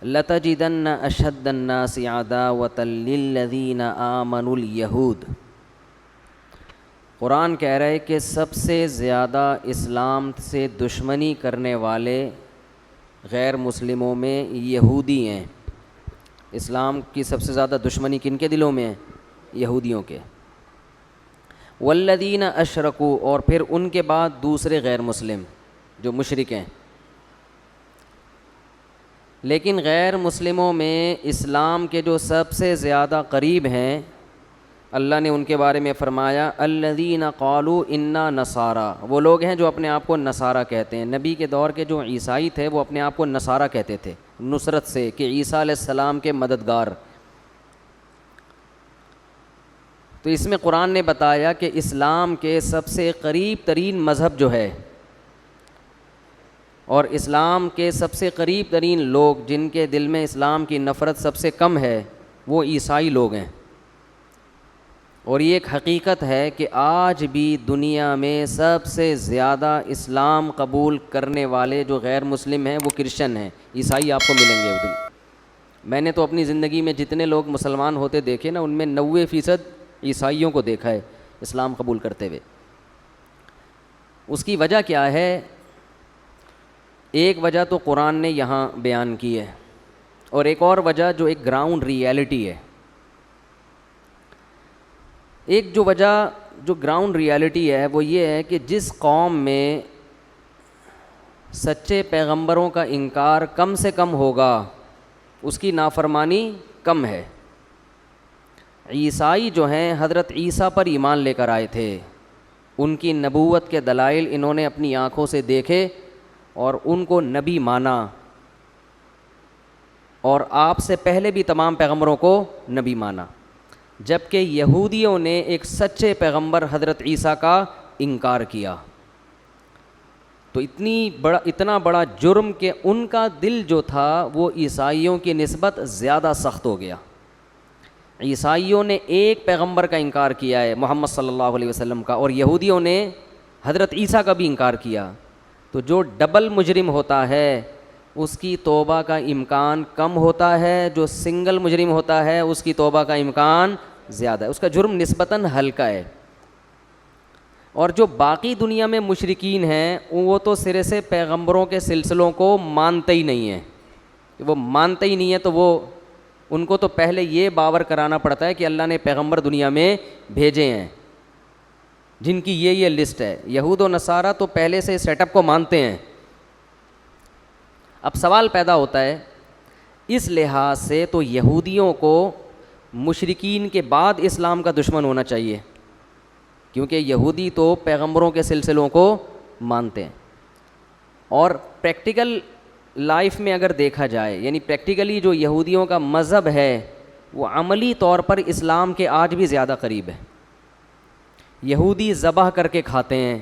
لَتَجِدَنَّ أَشَدَّ النَّاسِ عَدَاوَةً لِلَّذِينَ آمَنُوا الْيَهُودَ۔ قرآن کہہ رہا ہے کہ سب سے زیادہ اسلام سے دشمنی کرنے والے غیر مسلموں میں یہودی ہیں۔ اسلام کی سب سے زیادہ دشمنی کن کے دلوں میں ہے؟ یہودیوں کے۔ والذین اشرکوا، اور پھر ان کے بعد دوسرے غیر مسلم جو مشرک ہیں۔ لیکن غیر مسلموں میں اسلام کے جو سب سے زیادہ قریب ہیں، اللہ نے ان کے بارے میں فرمایا الذین قالوا انا نصارا، وہ لوگ ہیں جو اپنے آپ کو نصارہ کہتے ہیں۔ نبی کے دور کے جو عیسائی تھے وہ اپنے آپ کو نصارہ کہتے تھے، نصرت سے، کہ عیسیٰ علیہ السلام کے مددگار۔ تو اس میں قرآن نے بتایا کہ اسلام کے سب سے قریب ترین مذہب جو ہے، اور اسلام کے سب سے قریب ترین لوگ جن کے دل میں اسلام کی نفرت سب سے کم ہے، وہ عیسائی لوگ ہیں۔ اور یہ ایک حقیقت ہے کہ آج بھی دنیا میں سب سے زیادہ اسلام قبول کرنے والے جو غیر مسلم ہیں وہ کرسچن ہیں، عیسائی آپ کو ملیں گے ادھر۔ میں نے تو اپنی زندگی میں جتنے لوگ مسلمان ہوتے دیکھے نا، ان میں 90% عیسائیوں کو دیکھا ہے اسلام قبول کرتے ہوئے۔ اس کی وجہ کیا ہے؟ ایک وجہ تو قرآن نے یہاں بیان کی ہے، اور ایک اور وجہ جو ایک گراؤنڈ ریئلٹی ہے۔ ایک جو وجہ جو گراؤنڈ ریئلٹی ہے وہ یہ ہے کہ جس قوم میں سچے پیغمبروں کا انکار کم سے کم ہوگا، اس کی نافرمانی کم ہے۔ عیسائی جو ہیں حضرت عیسیٰ پر ایمان لے کر آئے تھے، ان کی نبوت کے دلائل انہوں نے اپنی آنکھوں سے دیکھے اور ان کو نبی مانا، اور آپ سے پہلے بھی تمام پیغمبروں کو نبی مانا۔ جبکہ یہودیوں نے ایک سچے پیغمبر حضرت عیسیٰ کا انکار کیا، تو اتنا بڑا جرم کہ ان کا دل جو تھا وہ عیسائیوں کی نسبت زیادہ سخت ہو گیا۔ عیسائیوں نے ایک پیغمبر کا انکار کیا ہے، محمد صلی اللہ علیہ وسلم کا، اور یہودیوں نے حضرت عیسیٰ کا بھی انکار کیا۔ تو جو ڈبل مجرم ہوتا ہے اس کی توبہ کا امکان کم ہوتا ہے، جو سنگل مجرم ہوتا ہے اس کی توبہ کا امکان زیادہ ہے، اس کا جرم نسبتاً ہلکا ہے۔ اور جو باقی دنیا میں مشرکین ہیں وہ تو سرے سے پیغمبروں کے سلسلوں کو مانتے ہی نہیں ہیں۔ وہ مانتے ہی نہیں ہیں تو ان کو تو پہلے یہ باور کرانا پڑتا ہے کہ اللہ نے پیغمبر دنیا میں بھیجے ہیں جن کی یہ لسٹ ہے۔ یہود و نصارہ تو پہلے سے سیٹ اپ کو مانتے ہیں۔ اب سوال پیدا ہوتا ہے، اس لحاظ سے تو یہودیوں کو مشرکین کے بعد اسلام کا دشمن ہونا چاہیے، کیونکہ یہودی تو پیغمبروں کے سلسلوں کو مانتے ہیں۔ اور پریکٹیکل لائف میں اگر دیکھا جائے، یعنی پریکٹیکلی جو یہودیوں کا مذہب ہے وہ عملی طور پر اسلام کے آج بھی زیادہ قریب ہے۔ یہودی ذبح کر کے کھاتے ہیں،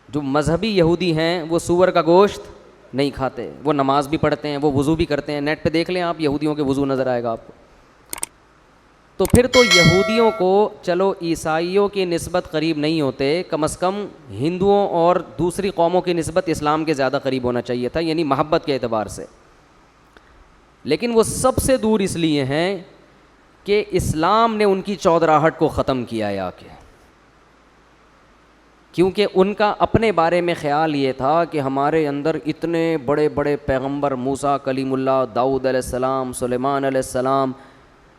جو مذہبی یہودی ہیں وہ سور کا گوشت نہیں کھاتے، وہ نماز بھی پڑھتے ہیں، وہ وضو بھی کرتے ہیں۔ نیٹ پہ دیکھ لیں آپ، یہودیوں کے وضو نظر آئے گا آپ کو۔ تو پھر تو یہودیوں کو چلو عیسائیوں کی نسبت قریب نہیں ہوتے، کم از کم ہندوؤں اور دوسری قوموں کی نسبت اسلام کے زیادہ قریب ہونا چاہیے تھا، یعنی محبت کے اعتبار سے۔ لیکن وہ سب سے دور اس لیے ہیں کہ اسلام نے ان کی چودراہٹ کو ختم کیا ہے آ کے، کیونکہ ان کا اپنے بارے میں خیال یہ تھا کہ ہمارے اندر اتنے بڑے بڑے پیغمبر، موسیٰ کلیم اللہ، داؤد علیہ السلام، سلیمان علیہ السلام،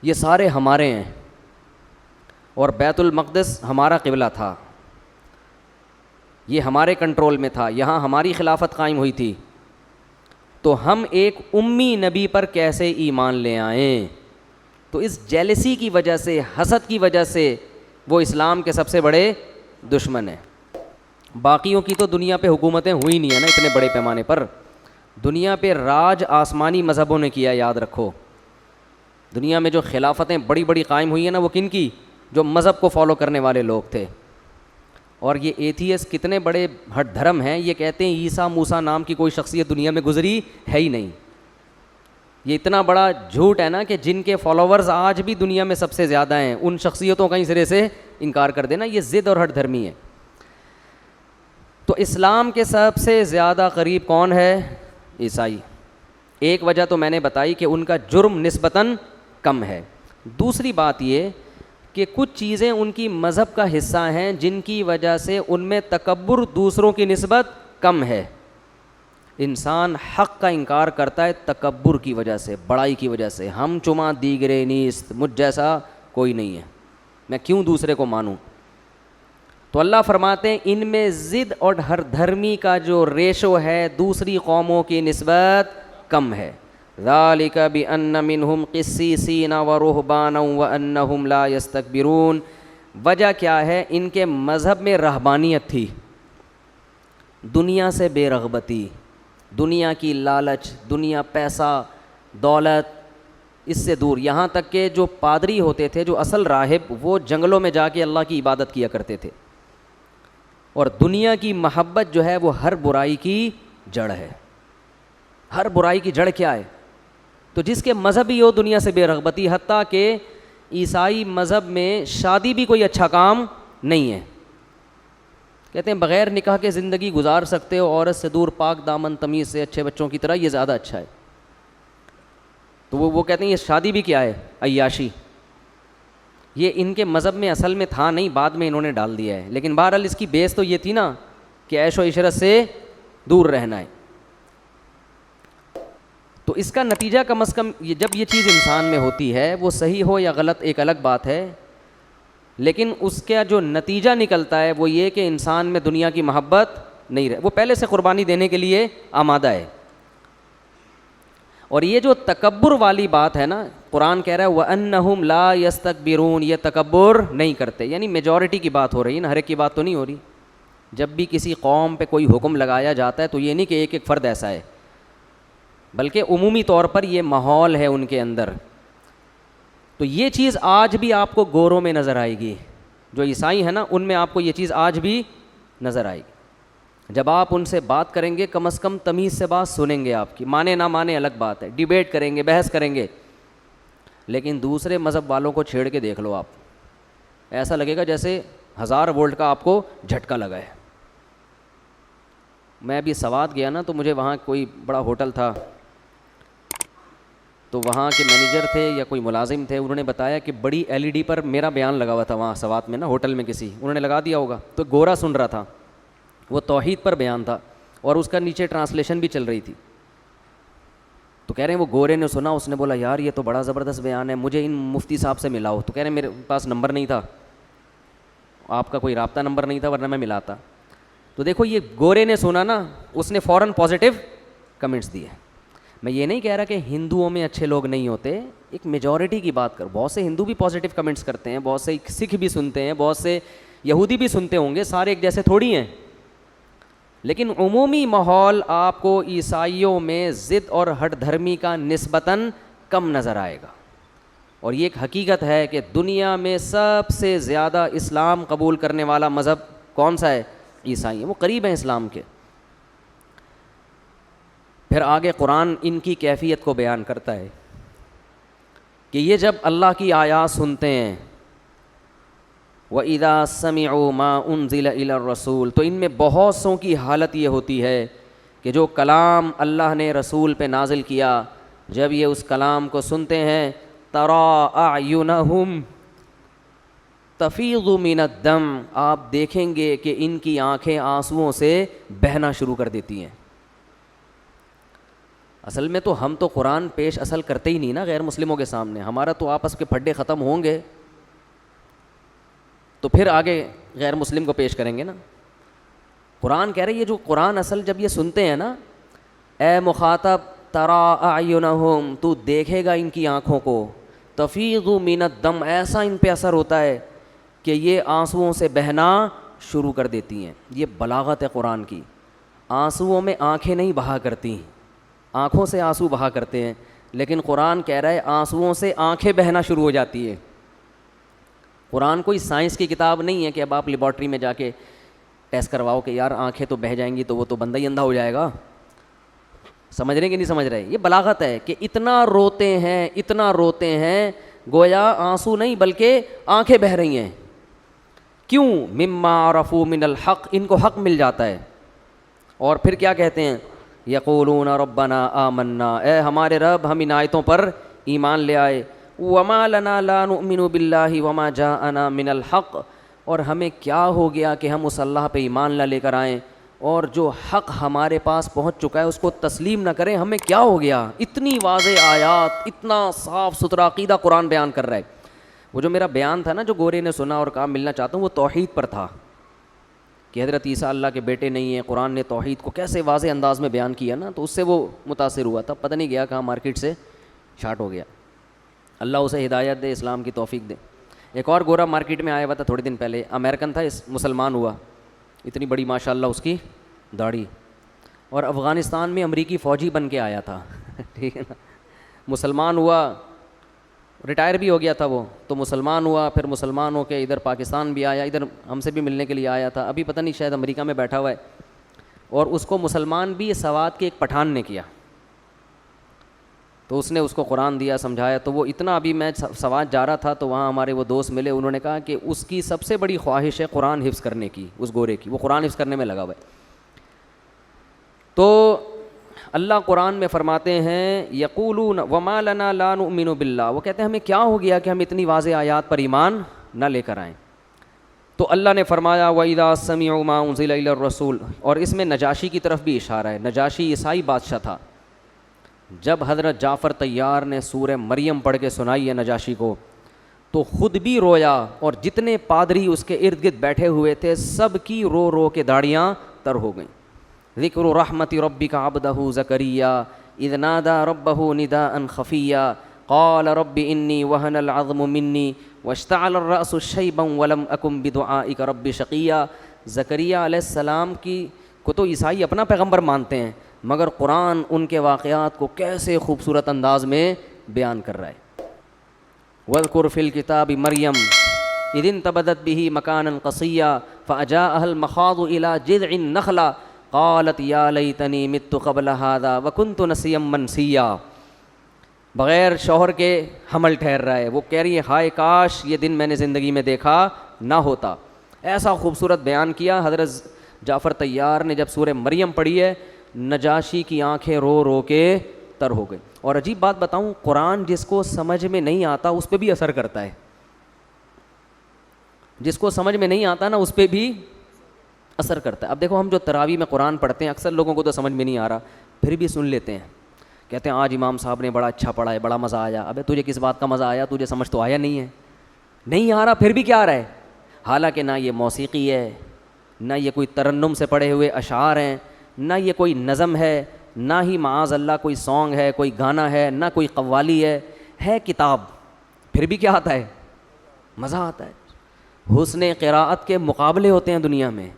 یہ سارے ہمارے ہیں، اور بیت المقدس ہمارا قبلہ تھا، یہ ہمارے کنٹرول میں تھا، یہاں ہماری خلافت قائم ہوئی تھی، تو ہم ایک امی نبی پر کیسے ایمان لے آئیں؟ تو اس جیلسی کی وجہ سے، حسد کی وجہ سے وہ اسلام کے سب سے بڑے دشمن ہیں۔ باقیوں کی تو دنیا پہ حکومتیں ہوئی نہیں ہیں نا اتنے بڑے پیمانے پر، دنیا پہ راج آسمانی مذہبوں نے کیا، یاد رکھو۔ دنیا میں جو خلافتیں بڑی بڑی قائم ہوئی ہیں نا، وہ کن کی؟ جو مذہب کو فالو کرنے والے لوگ تھے۔ اور یہ ایتھیس کتنے بڑے ہٹ دھرم ہیں، یہ کہتے ہیں عیسیٰ موسیٰ نام کی کوئی شخصیت دنیا میں گزری ہے ہی نہیں۔ یہ اتنا بڑا جھوٹ ہے نا کہ جن کے فالوورز آج بھی دنیا میں سب سے زیادہ ہیں، ان شخصیتوں کا ہی سرے سے انکار کر دینا، یہ ضد اور ہٹ دھرمی ہے۔ تو اسلام کے سب سے زیادہ قریب کون ہے؟ عیسائی۔ ایک وجہ تو میں نے بتائی کہ ان کا جرم نسبتاً کم ہے. دوسری بات یہ کہ کچھ چیزیں ان کی مذہب کا حصہ ہیں جن کی وجہ سے ان میں تکبر دوسروں کی نسبت کم ہے. انسان حق کا انکار کرتا ہے تکبر کی وجہ سے, بڑائی کی وجہ سے. ہم چما دیگرے نیست, مجھ جیسا کوئی نہیں ہے, میں کیوں دوسرے کو مانوں. تو اللہ فرماتے ہیں ان میں ضد اور ہر دھرمی کا جو ریشو ہے دوسری قوموں کی نسبت کم ہے. ذالک بأن منہم قسیسین ورہبانا وانہم لا یستکبرون. وجہ کیا ہے؟ ان کے مذہب میں رہبانیت تھی, دنیا سے بے رغبتی, دنیا کی لالچ, دنیا, پیسہ, دولت, اس سے دور. یہاں تک کہ جو پادری ہوتے تھے, جو اصل راہب, وہ جنگلوں میں جا کے اللہ کی عبادت کیا کرتے تھے. اور دنیا کی محبت جو ہے وہ ہر برائی کی جڑ ہے. ہر برائی کی جڑ کیا ہے؟ تو جس کے مذہب ہی ہو دنیا سے بے رغبتی. حتیٰ کہ عیسائی مذہب میں شادی بھی کوئی اچھا کام نہیں ہے. کہتے ہیں بغیر نکاح کے زندگی گزار سکتے ہو, عورت سے دور, پاک دامن, تمیز سے, اچھے بچوں کی طرح, یہ زیادہ اچھا ہے. تو وہ کہتے ہیں یہ شادی بھی کیا ہے؟ عیاشی. یہ ان کے مذہب میں اصل میں تھا نہیں, بعد میں انہوں نے ڈال دیا ہے. لیکن بہرحال اس کی بیس تو یہ تھی نا کہ عیش و عشرت سے دور رہنا ہے. تو اس کا نتیجہ کم از کم جب یہ چیز انسان میں ہوتی ہے, وہ صحیح ہو یا غلط ایک الگ بات ہے, لیکن اس کا جو نتیجہ نکلتا ہے وہ یہ کہ انسان میں دنیا کی محبت نہیں رہے. وہ پہلے سے قربانی دینے کے لیے آمادہ ہے. اور یہ جو تکبر والی بات ہے نا, قرآن کہہ رہا ہے وَأَنَّهُمْ لَا يَسْتَكْبِرُونَ, یہ تکبر نہیں کرتے. یعنی میجورٹی کی بات ہو رہی ہے نا, ہر ایک کی بات تو نہیں ہو رہی. جب بھی کسی قوم پہ کوئی حکم لگایا جاتا ہے تو یہ نہیں کہ ایک ایک فرد ایسا ہے, بلکہ عمومی طور پر یہ ماحول ہے ان کے اندر. تو یہ چیز آج بھی آپ کو گوروں میں نظر آئے گی, جو عیسائی ہیں نا ان میں آپ کو یہ چیز آج بھی نظر آئے گی. جب آپ ان سے بات کریں گے کم از کم تمیز سے بات سنیں گے آپ کی, مانے نہ مانے الگ بات ہے, ڈیبیٹ کریں گے, بحث کریں گے. لیکن دوسرے مذہب والوں کو چھیڑ کے دیکھ لو آپ, ایسا لگے گا جیسے 1000 وولٹ کا آپ کو جھٹکا لگا ہے. میں ابھی سوات گیا نا, تو مجھے وہاں کوئی بڑا ہوٹل تھا, تو وہاں کے مینیجر تھے یا کوئی ملازم تھے, انہوں نے بتایا کہ بڑی LED پر میرا بیان لگا ہوا تھا وہاں سوات میں نا, ہوٹل میں کسی انہوں نے لگا دیا ہوگا. تو گورا سن رہا تھا, وہ توحید پر بیان تھا اور اس کا نیچے ٹرانسلیشن بھی چل رہی تھی. تو کہہ رہے ہیں وہ گورے نے سنا, اس نے بولا یار یہ تو بڑا زبردست بیان ہے, مجھے ان مفتی صاحب سے ملاؤ. تو کہہ رہے ہیں میرے پاس نمبر نہیں تھا, آپ کا کوئی رابطہ نمبر نہیں تھا, ورنہ میں ملاتا. تو دیکھو یہ گورے نے سنا نا, اس نے فوراً پازیٹیو کمنٹس دیے. میں یہ نہیں کہہ رہا کہ ہندوؤں میں اچھے لوگ نہیں ہوتے, ایک میجورٹی کی بات کر. بہت سے ہندو بھی پازیٹیو کمنٹس کرتے ہیں, بہت سے سکھ بھی سنتے ہیں, بہت سے یہودی بھی سنتے ہوں گے, سارے ایک جیسے تھوڑی ہیں. لیکن عمومی ماحول آپ کو عیسائیوں میں ضد اور ہٹ دھرمی کا نسبتاً کم نظر آئے گا. اور یہ ایک حقیقت ہے کہ دنیا میں سب سے زیادہ اسلام قبول کرنے والا مذہب کون سا ہے؟ عیسائی ہیں, وہ قریب ہیں اسلام کے. پھر آگے قرآن ان کی کیفیت کو بیان کرتا ہے کہ یہ جب اللہ کی آیات سنتے ہیں, وَإِذَا سَمِعُوا مَا أُنزِلَ إِلَى الرَّسُولِ, تو ان میں بہت سوں کی حالت یہ ہوتی ہے کہ جو کلام اللہ نے رسول پہ نازل کیا, جب یہ اس کلام کو سنتے ہیں, تَرَىٰ أَعْيُنَهُمْ تَفِيضُ مِنَ الدَّمْعِ, آپ دیکھیں گے کہ ان کی آنکھیں آنسوؤں سے بہنا شروع کر دیتی ہیں. اصل میں تو ہم تو قرآن پیش اصل کرتے ہی نہیں نا غیر مسلموں کے سامنے, ہمارا تو آپس کے پھڈے ختم ہوں گے تو پھر آگے غیر مسلم کو پیش کریں گے نا. قرآن کہہ رہے یہ جو قرآن اصل جب یہ سنتے ہیں نا, اے مخاطب ترا اعینہم, تو دیکھے گا ان کی آنکھوں کو, تفیض من الدم, ایسا ان پہ اثر ہوتا ہے کہ یہ آنسوؤں سے بہنا شروع کر دیتی ہیں. یہ بلاغت ہے قرآن کی. آنسوؤں میں آنکھیں نہیں بہا کرتی, آنکھوں سے آنسو بہا کرتے ہیں, لیکن قرآن کہہ رہا ہے آنسوؤں سے آنکھیں بہنا شروع ہو جاتی ہے. قرآن کوئی سائنس کی کتاب نہیں ہے کہ اب آپ لیبارٹری میں جا کے ٹیسٹ کرواؤ کہ یار آنکھیں تو بہہ جائیں گی تو وہ تو بندہ ہی اندھا ہو جائے گا. سمجھ رہے کہ نہیں سمجھ رہے؟ یہ بلاغت ہے کہ اتنا روتے ہیں, اتنا روتے ہیں, گویا آنسو نہیں بلکہ آنکھیں بہہ رہی ہیں. کیوں؟ مما عرفوا من الحق, ان کو حق مل جاتا ہے. اور پھر کیا کہتے ہیں؟ یقولون ربنا آمنا، اے ہمارے رب ہم ان آیتوں پر ایمان لے آئے، وما لنا لا نؤمن باللہ وما جاءنا من الحق، اور ہمیں کیا ہو گیا کہ ہم اس اللہ پہ ایمان نہ لے کر آئیں اور جو حق ہمارے پاس پہنچ چکا ہے اس کو تسلیم نہ کریں، ہمیں کیا ہو گیا؟ اتنی واضح آیات، اتنا صاف ستھرا عقیدہ قرآن بیان کر رہا ہے۔ وہ جو میرا بیان تھا نا جو گورے نے سنا اور کہا ملنا چاہتا ہوں، وہ توحید پر تھا کہ حضرت عیسیٰ اللہ کے بیٹے نہیں ہیں، قرآن نے توحید کو کیسے واضح انداز میں بیان کیا نا، تو اس سے وہ متاثر ہوا تھا، پتہ نہیں گیا کہاں مارکیٹ سے شارٹ ہو گیا۔ اللہ اسے ہدایت دے، اسلام کی توفیق دے۔ ایک اور گورا مارکیٹ میں آیا ہوا تھا تھوڑے دن پہلے، امریکن تھا، مسلمان ہوا، اتنی بڑی ماشاءاللہ اس کی داڑھی، اور افغانستان میں امریکی فوجی بن کے آیا تھا ٹھیک ہے نا، مسلمان ہوا، ریٹائر بھی ہو گیا تھا وہ، تو مسلمان ہوا، پھر مسلمان ہو کے ادھر پاکستان بھی آیا، ادھر ہم سے بھی ملنے کے لیے آیا تھا، ابھی پتہ نہیں شاید امریکہ میں بیٹھا ہوا ہے، اور اس کو مسلمان بھی سوات کے ایک پٹھان نے کیا، تو اس نے اس کو قرآن دیا، سمجھایا، تو وہ اتنا، ابھی میں سوات جا رہا تھا تو وہاں ہمارے وہ دوست ملے، انہوں نے کہا کہ اس کی سب سے بڑی خواہش ہے قرآن حفظ کرنے کی، اس گورے کی، وہ قرآن حفظ کرنے میں لگا ہوا ہے۔ تو اللہ قرآن میں فرماتے ہیں یقولون وما لنا لا نؤمن باللہ، وہ کہتے ہیں ہمیں کیا ہو گیا کہ ہم اتنی واضح آیات پر ایمان نہ لے کر آئیں۔ تو اللہ نے فرمایا وَإِذَا سَمِعُوا مَا أُنزِلَ إِلَى الرَّسُولِ، اور اس میں نجاشی کی طرف بھی اشارہ ہے، نجاشی عیسائی بادشاہ تھا، جب حضرت جعفر طیار نے سورہ مریم پڑھ کے سنائی ہے نجاشی کو تو خود بھی رویا، اور جتنے پادری اس کے ارد گرد بیٹھے ہوئے تھے سب کی رو رو کے داڑیاں تر ہو گئیں۔ ذکر رحمت ربک عبدہ زکریا اذ نادى ربہ نداء خفیا قال رب انی وہن العظم منی واشتعل الرأس شیبا ولم اکن بدعائک رب شقیا۔ زکریا علیہ السلام کو تو عیسائی اپنا پیغمبر مانتے ہیں، مگر قرآن ان کے واقعات کو کیسے خوبصورت انداز میں بیان کر رہا ہے۔ وَاذْكُرْ فِي الْكِتَابِ مَرْيَمَ إِذِ انْتَبَذَتْ بِهِ مَكَانًا قَصِيًّا فَأَجَاءَهَا الْمَخَاضُ إِلَى جِذْعِ النَّخْلَةِ قالت یا لیتنی مت قبل هذا وکنت نسیا منسیا۔ بغیر شوہر کے حمل ٹھہر رہا ہے، وہ کہہ رہی ہے ہائے کاش یہ دن میں نے زندگی میں دیکھا نہ ہوتا۔ ایسا خوبصورت بیان کیا حضرت جعفر طیار نے جب سورہ مریم پڑھی ہے، نجاشی کی آنکھیں رو رو کے تر ہو گئی۔ اور عجیب بات بتاؤں، قرآن جس کو سمجھ میں نہیں آتا اس پہ بھی اثر کرتا ہے، جس کو سمجھ میں نہیں آتا نا اس پہ بھی اثر کرتا ہے۔ اب دیکھو ہم جو تراویح میں قرآن پڑھتے ہیں اکثر لوگوں کو تو سمجھ میں نہیں آ رہا، پھر بھی سن لیتے ہیں، کہتے ہیں آج امام صاحب نے بڑا اچھا پڑھا ہے، بڑا مزہ آیا۔ ابے تجھے کس بات کا مزہ آیا؟ تجھے سمجھ تو آیا نہیں ہے، نہیں آ رہا پھر بھی کیا آ رہا ہے؟ حالانکہ نہ یہ موسیقی ہے، نہ یہ کوئی ترنم سے پڑھے ہوئے اشعار ہیں، نہ یہ کوئی نظم ہے، نہ ہی معاذ اللہ کوئی سانگ ہے، کوئی گانا ہے، نہ کوئی قوالی ہے کتاب، پھر بھی کیا آتا ہے؟ مزہ آتا ہے۔ حسن قراءت کے مقابلے ہوتے ہیں دنیا میں،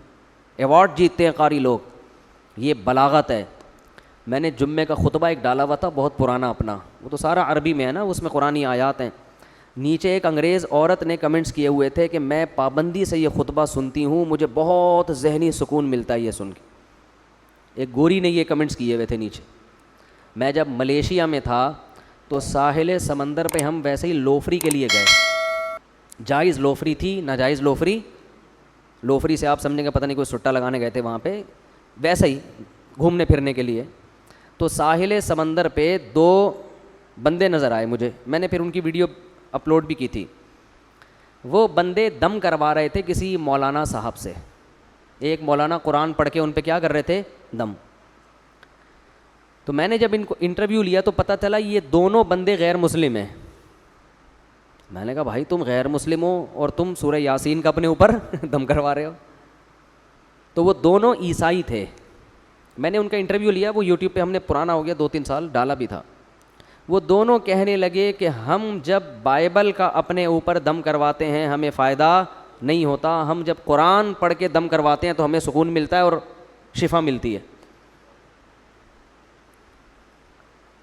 ایوارڈ جیتتے ہیں قاری لوگ، یہ بلاغت ہے۔ میں نے جمعے کا خطبہ ایک ڈالا ہوا تھا بہت پرانا اپنا، وہ تو سارا عربی میں ہے نا، اس میں قرآنی آیات ہیں۔ نیچے ایک انگریز عورت نے کمنٹس کیے ہوئے تھے کہ میں پابندی سے یہ خطبہ سنتی ہوں، مجھے بہت ذہنی سکون ملتا ہے یہ سن کے۔ ایک گوری نے یہ کمنٹس کیے ہوئے تھے نیچے۔ میں جب ملیشیا میں تھا تو ساحل سمندر پہ ہم ویسے ہی لوفری کے لیے گئے، جائز لوفری تھی، ناجائز لوفری، لوفری سے آپ سمجھیں گے پتہ نہیں کوئی سٹا لگانے گئے تھے وہاں پہ، ویسے ہی گھومنے پھرنے کے لیے۔ تو ساحل سمندر پہ دو بندے نظر آئے مجھے، میں نے پھر ان کی ویڈیو اپلوڈ بھی کی تھی۔ وہ بندے دم کروا رہے تھے کسی مولانا صاحب سے، ایک مولانا قرآن پڑھ کے ان پہ کیا کر رہے تھے؟ دم۔ تو میں نے جب ان کو انٹرویو لیا تو پتہ چلا یہ دونوں بندے غیر مسلم ہیں۔ میں نے کہا بھائی تم غیر مسلم ہو اور تم سورہ یاسین کا اپنے اوپر دم کروا رہے ہو؟ تو وہ دونوں عیسائی تھے۔ میں نے ان کا انٹرویو لیا، وہ یوٹیوب پہ ہم نے پرانا ہو گیا 2-3 سال ڈالا بھی تھا۔ وہ دونوں کہنے لگے کہ ہم جب بائبل کا اپنے اوپر دم کرواتے ہیں ہمیں فائدہ نہیں ہوتا، ہم جب قرآن پڑھ کے دم کرواتے ہیں تو ہمیں سکون ملتا ہے اور شفا ملتی ہے۔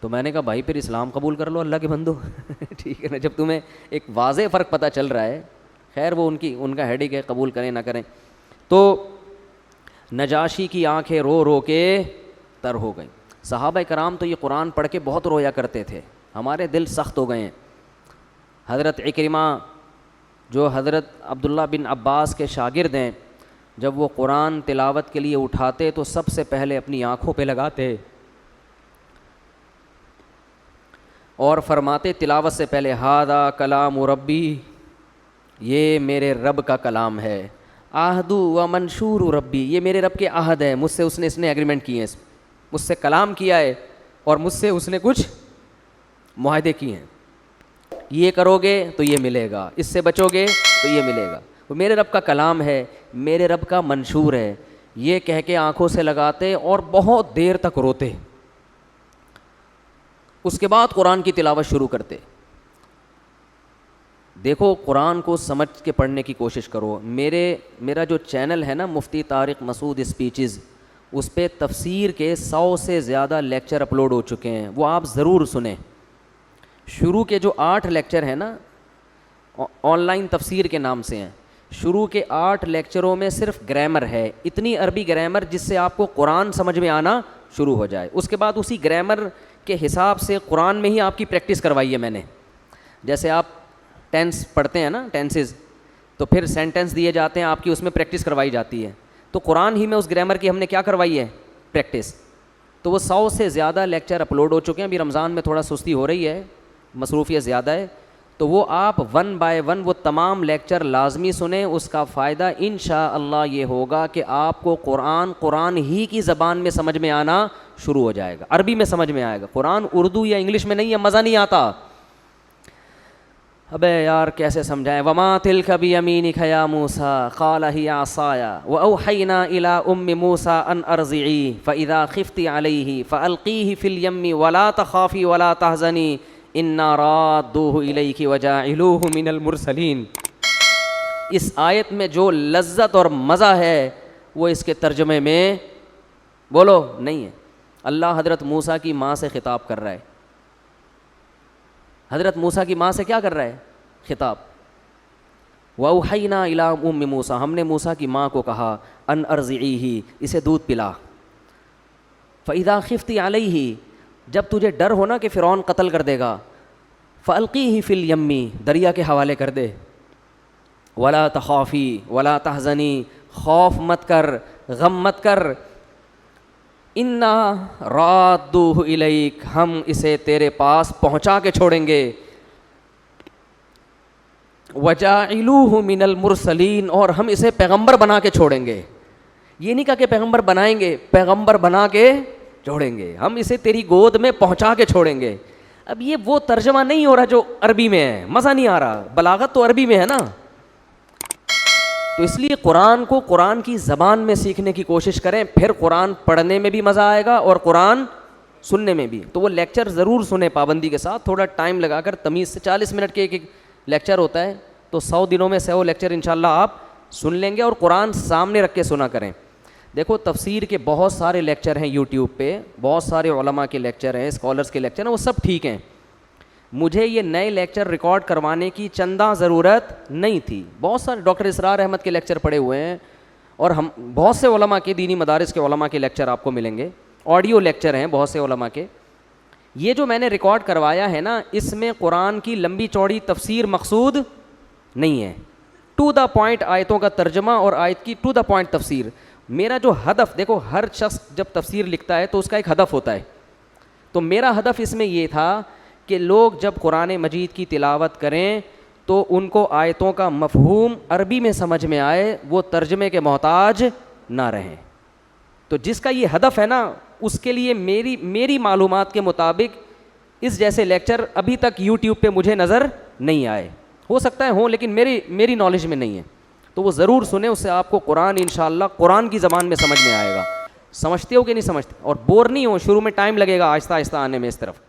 تو میں نے کہا بھائی پھر اسلام قبول کر لو اللہ کے بندو ٹھیک ہے نا، جب تمہیں ایک واضح فرق پتہ چل رہا ہے۔ خیر وہ ان کا ہیڈک ہے، قبول کریں نہ کریں۔ تو نجاشی کی آنکھیں رو رو کے تر ہو گئیں۔ صحابہ کرام تو یہ قرآن پڑھ کے بہت رویا کرتے تھے، ہمارے دل سخت ہو گئے ہیں۔ حضرت عکرمہ جو حضرت عبداللہ بن عباس کے شاگرد ہیں، جب وہ قرآن تلاوت کے لیے اٹھاتے تو سب سے پہلے اپنی آنکھوں پہ لگاتے اور فرماتے تلاوت سے پہلے ہاذا کلام ربی، یہ میرے رب کا کلام ہے، عہد و منشور ربی، یہ میرے رب کے عہد ہے، مجھ سے اس نے ایگریمنٹ کیے ہیں، مجھ سے کلام کیا ہے اور مجھ سے اس نے کچھ معاہدے کیے ہیں، یہ کرو گے تو یہ ملے گا، اس سے بچو گے تو یہ ملے گا، وہ میرے رب کا کلام ہے، میرے رب کا منشور ہے۔ یہ کہہ کے آنکھوں سے لگاتے اور بہت دیر تک روتے، اس کے بعد قرآن کی تلاوت شروع کرتے۔ دیکھو قرآن کو سمجھ کے پڑھنے کی کوشش کرو۔ میرا جو چینل ہے نا مفتی طارق مسعود اسپیچز، اس پہ تفسیر کے 100 سے زیادہ لیکچر اپلوڈ ہو چکے ہیں، وہ آپ ضرور سنیں۔ شروع کے جو 8 لیکچر ہیں نا آن لائن تفسیر کے نام سے ہیں، شروع کے 8 لیکچروں میں صرف گرامر ہے، اتنی عربی گرامر جس سے آپ کو قرآن سمجھ میں آنا شروع ہو جائے۔ اس کے بعد اسی گرامر کے حساب سے قرآن میں ہی آپ کی پریکٹس کروائی ہے میں نے۔ جیسے آپ ٹینس پڑھتے ہیں نا، ٹینسز، تو پھر سینٹینس دیے جاتے ہیں آپ کی، اس میں پریکٹس کروائی جاتی ہے، تو قرآن ہی میں اس گرامر کی ہم نے کیا کروائی ہے؟ پریکٹس۔ تو وہ 100 سے زیادہ لیکچر اپلوڈ ہو چکے ہیں، ابھی رمضان میں تھوڑا سستی ہو رہی ہے، مصروفیت زیادہ ہے، تو وہ آپ 1 بائی 1 وہ تمام لیکچر لازمی سنیں۔ اس کا فائدہ انشاءاللہ یہ ہوگا کہ آپ کو قرآن ہی کی زبان میں سمجھ میں آنا شروع ہو جائے گا، عربی میں سمجھ میں آئے گا۔ قرآن اردو یا انگلش میں نہیں ہے، مزہ نہیں آتا۔ ابے یار کیسے سمجھائیں؟ وما تلک بیمینک یا موسیٰ قال ہی عصای واوحینا الی ام موسیٰ ان ارضعیہ فاذا خفت علیہ فالقیہ فی الیم ولا تخافی ولا تحزنی انا رادوہ الیک وجاعلوہ من المرسلین۔ اس آیت میں جو لذت اور مزہ ہے وہ اس کے ترجمے میں بولو نہیں ہے۔ اللہ حضرت موسیٰ کی ماں سے خطاب کر رہا ہے، حضرت موسیٰ کی ماں سے کیا کر رہا ہے؟ خطاب۔ وَأَوْحَيْنَا إِلَىٰ أُمِّ موسیٰ، ہم نے موسیٰ کی ماں کو کہا ان ارضعیہ، اسے دودھ پلا۔ فَإِذَا خِفْتِ عَلَيْهِ، جب تجھے ڈر ہونا کہ فرعون قتل کر دے گا، فَأَلْقِيهِ فِي الْيَمِّ، دریا کے حوالے کر دے۔ وَلَا تَخَافِي وَلَا تَحْزَنِي، خوف مت کر، غم مت کر۔ انا رادوہ الیک، ہم اسے تیرے پاس پہنچا کے چھوڑیں گے۔ وجاعلوہ من المرسلین، اور ہم اسے پیغمبر بنا کے چھوڑیں گے۔ یہ نہیں کہا کہ پیغمبر بنائیں گے، پیغمبر بنا کے چھوڑیں گے، ہم اسے تیری گود میں پہنچا کے چھوڑیں گے۔ اب یہ وہ ترجمہ نہیں ہو رہا جو عربی میں ہے، مزہ نہیں آ رہا، بلاغت تو عربی میں ہے نا۔ تو اس لیے قرآن کو قرآن کی زبان میں سیکھنے کی کوشش کریں، پھر قرآن پڑھنے میں بھی مزہ آئے گا اور قرآن سننے میں بھی۔ تو وہ لیکچر ضرور سنیں پابندی کے ساتھ، تھوڑا ٹائم لگا کر، تمیز سے 40 منٹ کے ایک لیکچر ہوتا ہے، تو 100 دنوں میں 100 لیکچر انشاءاللہ آپ سن لیں گے، اور قرآن سامنے رکھ کے سنا کریں۔ دیکھو تفسیر کے بہت سارے لیکچر ہیں یوٹیوب پہ، بہت سارے علماء کے لیکچر ہیں، اسکالرس کے لیکچر ہیں، وہ سب ٹھیک ہیں۔ مجھے یہ نئے لیکچر ریکارڈ کروانے کی چندہ ضرورت نہیں تھی، بہت سارے ڈاکٹر اسرار احمد کے لیکچر پڑے ہوئے ہیں، اور ہم بہت سے علماء کے، دینی مدارس کے علماء کے لیکچر آپ کو ملیں گے، آڈیو لیکچر ہیں بہت سے علماء کے۔ یہ جو میں نے ریکارڈ کروایا ہے نا، اس میں قرآن کی لمبی چوڑی تفسیر مقصود نہیں ہے، ٹو دا پوائنٹ آیتوں کا ترجمہ اور آیت کی ٹو دا پوائنٹ تفسیر۔ میرا جو ہدف، دیکھو ہر شخص جب تفسیر لکھتا ہے تو اس کا ایک ہدف ہوتا ہے، تو میرا ہدف اس میں یہ تھا کہ لوگ جب قرآن مجید کی تلاوت کریں تو ان کو آیتوں کا مفہوم عربی میں سمجھ میں آئے، وہ ترجمے کے محتاج نہ رہیں۔ تو جس کا یہ ہدف ہے نا، اس کے لیے میری معلومات کے مطابق اس جیسے لیکچر ابھی تک یوٹیوب پہ مجھے نظر نہیں آئے، ہو سکتا ہے ہوں، لیکن میری نالج میں نہیں ہے۔ تو وہ ضرور سنیں، اس سے آپ کو قرآن انشاءاللہ قرآن کی زبان میں سمجھ میں آئے گا۔ سمجھتے ہو کہ نہیں سمجھتے؟ اور بور نہیں ہو، شروع میں ٹائم لگے گا آہستہ آہستہ آنے میں اس طرف۔